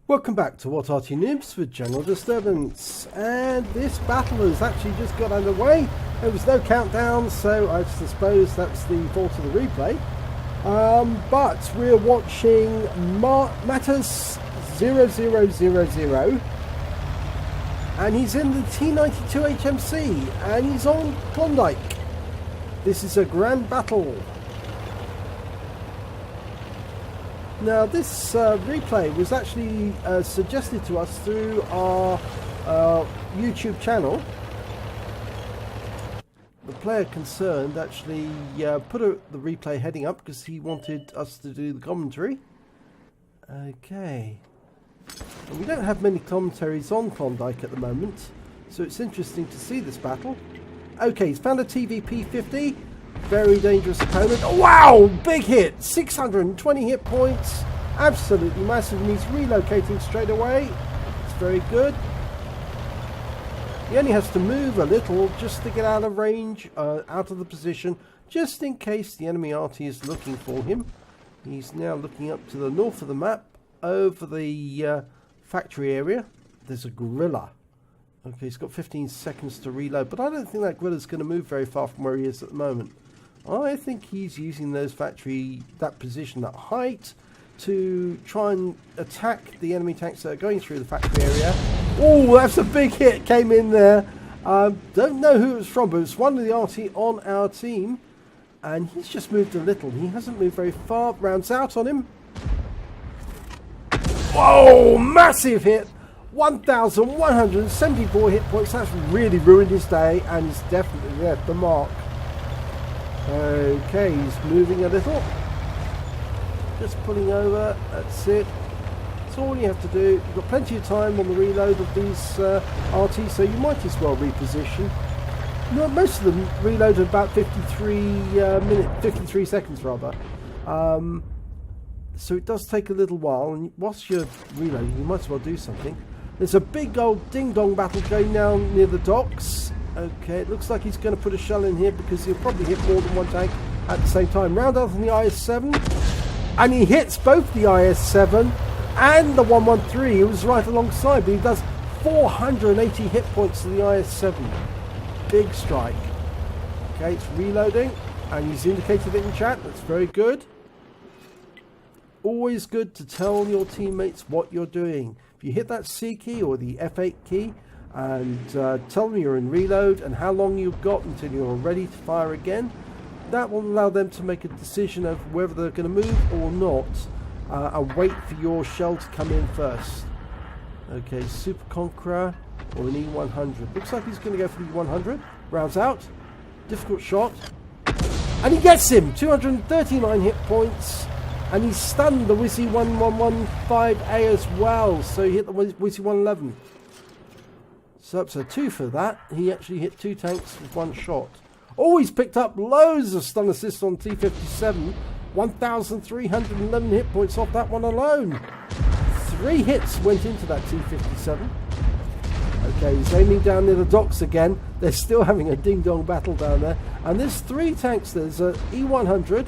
Welcome back to What Arty Noobs with General Disturbance, and this battle has actually just got underway. There was no countdown, so I suppose that's the fault of the replay. But we're watching Matters 0000, and he's in the T92 HMC, and he's on Klondike. This is a grand battle. Now this replay was actually suggested to us through our YouTube channel. The player concerned actually put the replay heading up because he wanted us to do the commentary. Okay. And we don't have many commentaries on Klondike at the moment, so it's interesting to see this battle. Okay, he's found a TVP-50. Very dangerous opponent. Oh, wow! Big hit! 620 hit points. Absolutely massive, and he's relocating straight away. It's very good. He only has to move a little just to get out of range, out of the position, just in case the enemy Arty is looking for him. He's now looking up to the north of the map, over the factory area. There's a gorilla. Okay, he's got 15 seconds to reload, but I don't think that gorilla's going to move very far from where he is at the moment. I think he's using that position, that height, to try and attack the enemy tanks that are going through the factory area. Oh, that's a big hit, came in there. Don't know who it was from, but it was one of the Arty on our team. And he's just moved a little. He hasn't moved very far. Rounds out on him. Whoa, massive hit. 1,174 hit points. That's really ruined his day, and he's definitely left the mark. Okay, he's moving a little. Just pulling over. That's it. That's all you have to do. You've got plenty of time on the reload of these RTs, so you might as well reposition. No, most of them reload at about 53 seconds rather. So it does take a little while, and whilst you're reloading, you might as well do something. There's a big old ding-dong battle going down near the docks. Okay, it looks like he's going to put a shell in here because he'll probably hit more than one tank at the same time. Round out on the IS-7, and he hits both the IS-7 and the 113. He was right alongside, but he does 480 hit points to the IS-7. Big strike. Okay, it's reloading, and he's indicated it in chat. That's very good. Always good to tell your teammates what you're doing. If you hit that C key or the F8 key and tell them you're in reload and how long you've got until you're ready to fire again, that will allow them to make a decision of whether they're going to move or not, and wait for your shell to come in first. Okay, Super Conqueror or an E100. Looks like he's going to go for the E100. Rounds out. Difficult shot. And he gets him! 239 hit points. And he stunned the Wizzy 1115A as well, so he hit the Wizzy 111. So that's a 2 for that. He actually hit 2 tanks with 1 shot. Oh, he's picked up loads of stun assists on T57. 1,311 hit points off that one alone. 3 hits went into that T57. Okay, he's aiming down near the docks again. They're still having a ding-dong battle down there. And there's 3 tanks. There's an E100.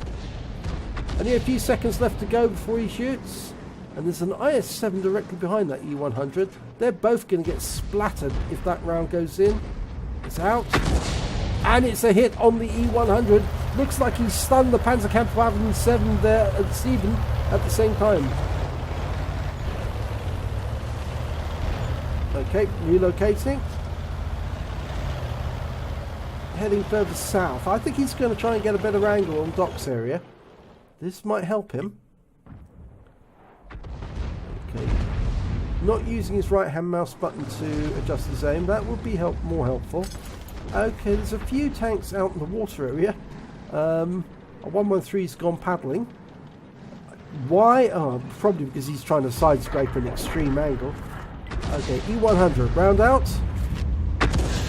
Only a few seconds left to go before he shoots. And there's an IS-7 directly behind that E100. They're both going to get splattered if that round goes in. It's out. And it's a hit on the E100. Looks like he stunned the Panzerkampf 507 there at Steven at the same time. Okay, relocating. Heading further south. I think he's going to try and get a better angle on docks area. This might help him. Okay. Not using his right hand mouse button to adjust his aim. That would be more helpful. Okay, there's a few tanks out in the water area. A 113's gone paddling. Why? Oh, probably because he's trying to side scrape an extreme angle. Okay, E100. Round out.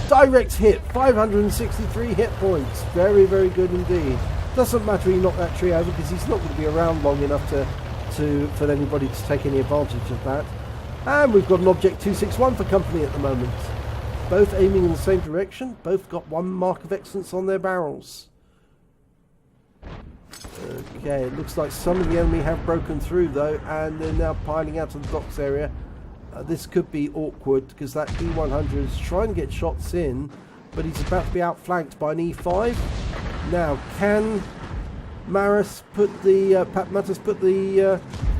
Direct hit. 563 hit points. Very, very good indeed. Doesn't matter he knocked that tree over because he's not going to be around long enough for anybody to take any advantage of that. And we've got an Object 261 for company at the moment. Both aiming in the same direction. Both got 1 mark of excellence on their barrels. Okay, it looks like some of the enemy have broken through though, and they're now piling out to the docks area. This could be awkward because that E100 is trying to get shots in, but he's about to be outflanked by an E5. Now, can Maris put the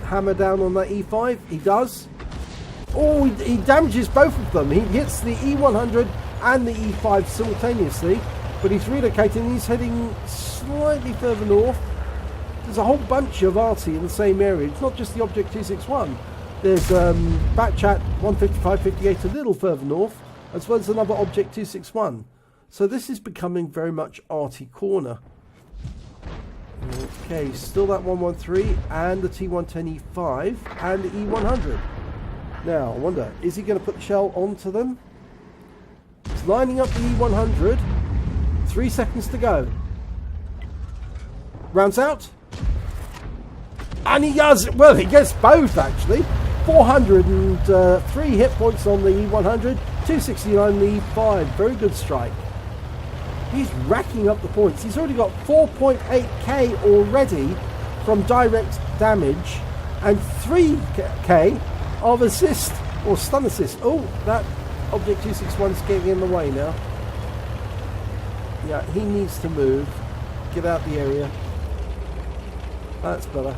hammer down on that E5? He does. Oh, he damages both of them. He hits the E100 and the E5 simultaneously, but he's relocating. He's heading slightly further north. There's a whole bunch of Arty in the same area. It's not just the Object 261. There's Batchat 155-58 a little further north, as well as another Object 261. So this is becoming very much Arty corner. Okay, still that 113 and the T110E5 and the E100. Now, I wonder, is he going to put the shell onto them? He's lining up the E100. 3 seconds to go. Rounds out. And he does, well, he gets both actually. 403 hit points on the E100, 269 on the E5. Very good strike. He's racking up the points. He's already got 4.8k already from direct damage and 3k of assist or stun assist. Oh, that Object 261 is getting in the way now. Yeah, he needs to move. Get out the area. That's better.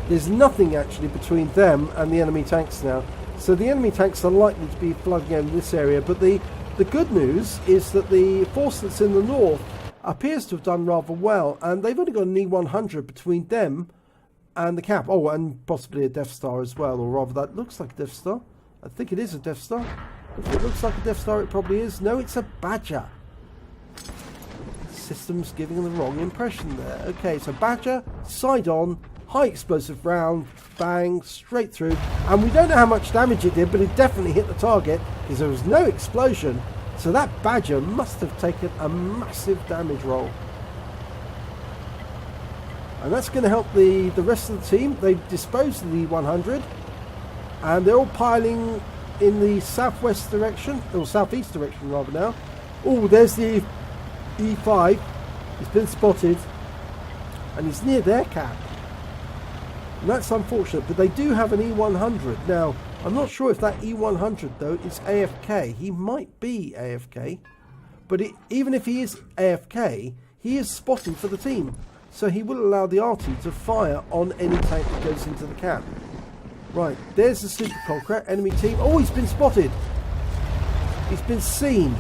There's nothing actually between them and the enemy tanks now. So the enemy tanks are likely to be flooding in this area, but the good news is that the force that's in the north appears to have done rather well, and they've only got an E100 between them and the cap. Oh, and possibly a Death Star as well, or rather that looks like a Death Star. I think it is a Death Star. If it looks like a Death Star, it probably is. No, it's a Badger. The system's giving them the wrong impression there. Okay, so Badger, side on, high explosive round, bang, straight through. And we don't know how much damage it did, but it definitely hit the target because there was no explosion. So that Badger must have taken a massive damage roll. And that's going to help the rest of the team. They've disposed of the 100. And they're all piling in the southwest direction, or southeast direction rather now. Oh, there's the E5. He's been spotted. And he's near their cap. And that's unfortunate, but they do have an E100. Now, I'm not sure if that E100, though, is AFK. He might be AFK. But even if he is AFK, he is spotting for the team. So he will allow the Arty to fire on any tank that goes into the cap. Right, there's the Super Conqueror, enemy team. Oh, he's been spotted. He's been seen.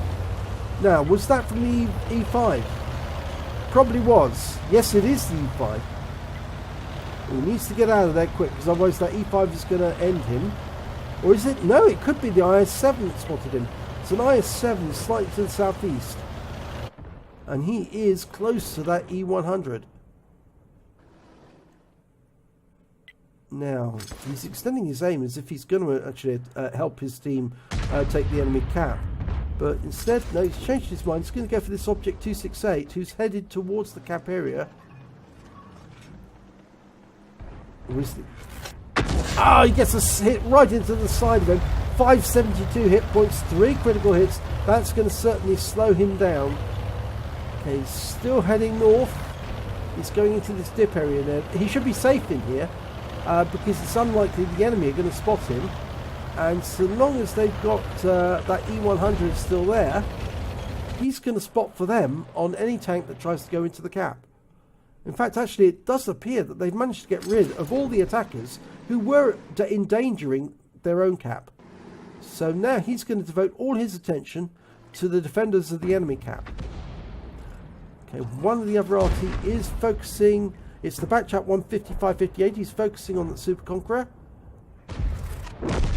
Now, was that from the E5? Probably was. Yes, it is the E5. He needs to get out of there quick, because otherwise that E5 is going to end him. Or is it? No, it could be the IS-7 that spotted him. It's an IS-7 slightly to the southeast. And he is close to that E100. Now, he's extending his aim as if he's going to actually help his team take the enemy cap. But instead, no, he's changed his mind. He's going to go for this Object 268, who's headed towards the cap area. Ah, he gets a hit right into the side of him. 572 hit points, 3 critical hits. That's going to certainly slow him down. Okay, he's still heading north. He's going into this dip area now. He should be safe in here because it's unlikely the enemy are going to spot him. And so long as they've got that E100 still there, he's going to spot for them on any tank that tries to go into the cap. In fact, actually, it does appear that they've managed to get rid of all the attackers who were endangering their own cap. So now he's going to devote all his attention to the defenders of the enemy cap. Okay, one of the other Arty is focusing. It's the Batchat 155-58. He's focusing on the Super Conqueror.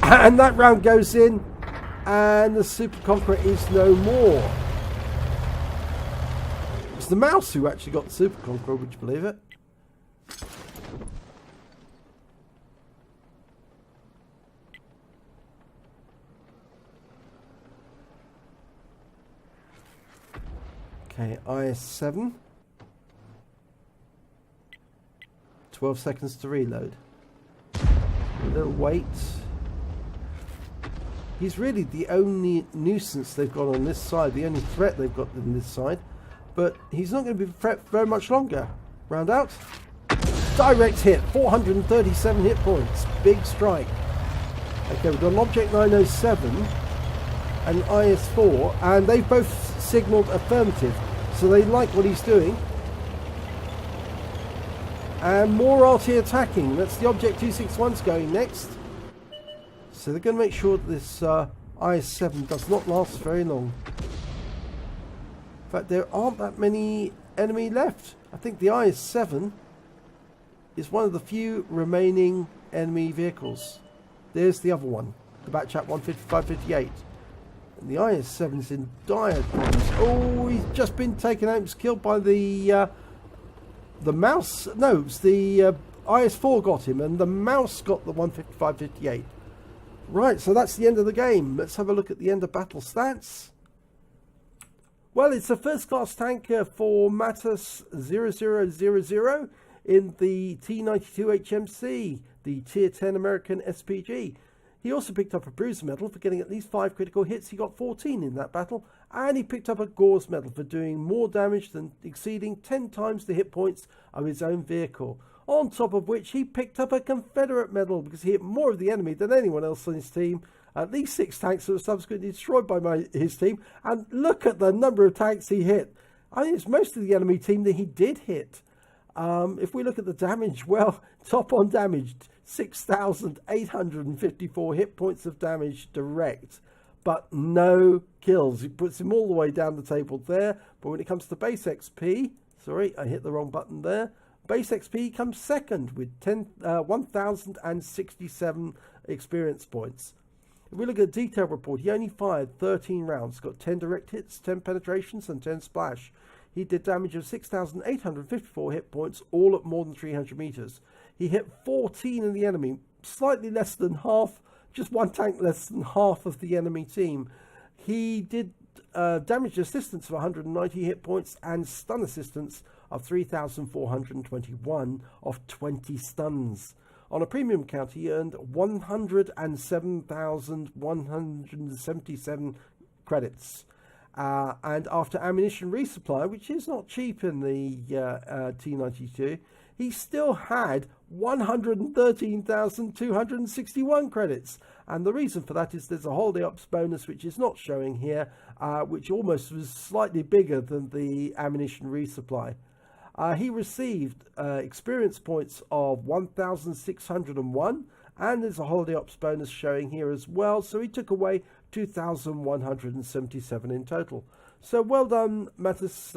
And that round goes in. And the Super Conqueror is no more. It's the mouse who actually got the Super Conqueror, would you believe it? Okay, IS-7. 12 seconds to reload. A little wait. He's really the only nuisance they've got on this side, the only threat they've got on this side. But he's not going to be a threat very much longer. Round out. Direct hit, 437 hit points. Big strike. Okay, we've got an Object 907 and IS4, and they've both signalled affirmative, so they like what he's doing. And more Arty attacking. That's the Object 261's going next. So they're going to make sure that this IS7 does not last very long. In fact, there aren't that many enemy left. I think the IS7 is one of the few remaining enemy vehicles. There's the other one, the Batchat 155-58. And the IS7 is in dire problems. Oh, he's just been taken out. He was killed by the mouse. No, it was the IS4 got him, and the mouse got the 155-58. Right, so that's the end of the game. Let's have a look at the end of battle stats. Well, it's a first-class tanker for Matus 0000 in the T92 HMC, the Tier 10 American SPG. He also picked up a Bruiser medal for getting at least 5 critical hits. He got 14 in that battle, and he picked up a Gore's medal for doing more damage than exceeding 10 times the hit points of his own vehicle. On top of which, he picked up a Confederate medal because he hit more of the enemy than anyone else on his team. At least 6 tanks that were subsequently destroyed by his team. And look at the number of tanks he hit. I think it's most of the enemy team that he did hit. If we look at the damage, well, top on damage, 6,854 hit points of damage direct, but no kills. It puts him all the way down the table there. But when it comes to base XP, sorry, I hit the wrong button there. Base XP comes second with 1,067 experience points. If we look at the detail report, he only fired 13 rounds, got 10 direct hits, 10 penetrations, and 10 splash. He did damage of 6,854 hit points, all at more than 300 meters. He hit 14 in the enemy, slightly less than half, just one tank less than half of the enemy team. He did damage assistance of 190 hit points and stun assistance of 3,421 of 20 stuns. On a premium count, he earned 107,177 credits. And after ammunition resupply, which is not cheap in the T92, he still had 113,261 credits. And the reason for that is there's a holiday ops bonus which is not showing here, which almost was slightly bigger than the ammunition resupply. He received experience points of 1,601, and there's a holiday ops bonus showing here as well, so he took away 2,177 in total. So well done, Matus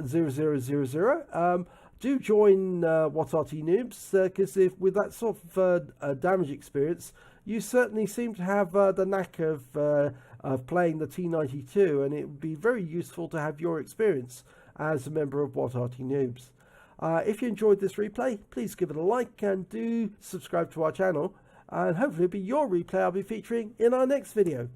0000. Do join What Arty Noobs, because if with that sort of damage experience, you certainly seem to have the knack of playing the T92, and it would be very useful to have your experience as a member of What Arty Noobs. If you enjoyed this replay, please give it a like and do subscribe to our channel, and hopefully it'll be your replay I'll be featuring in our next video.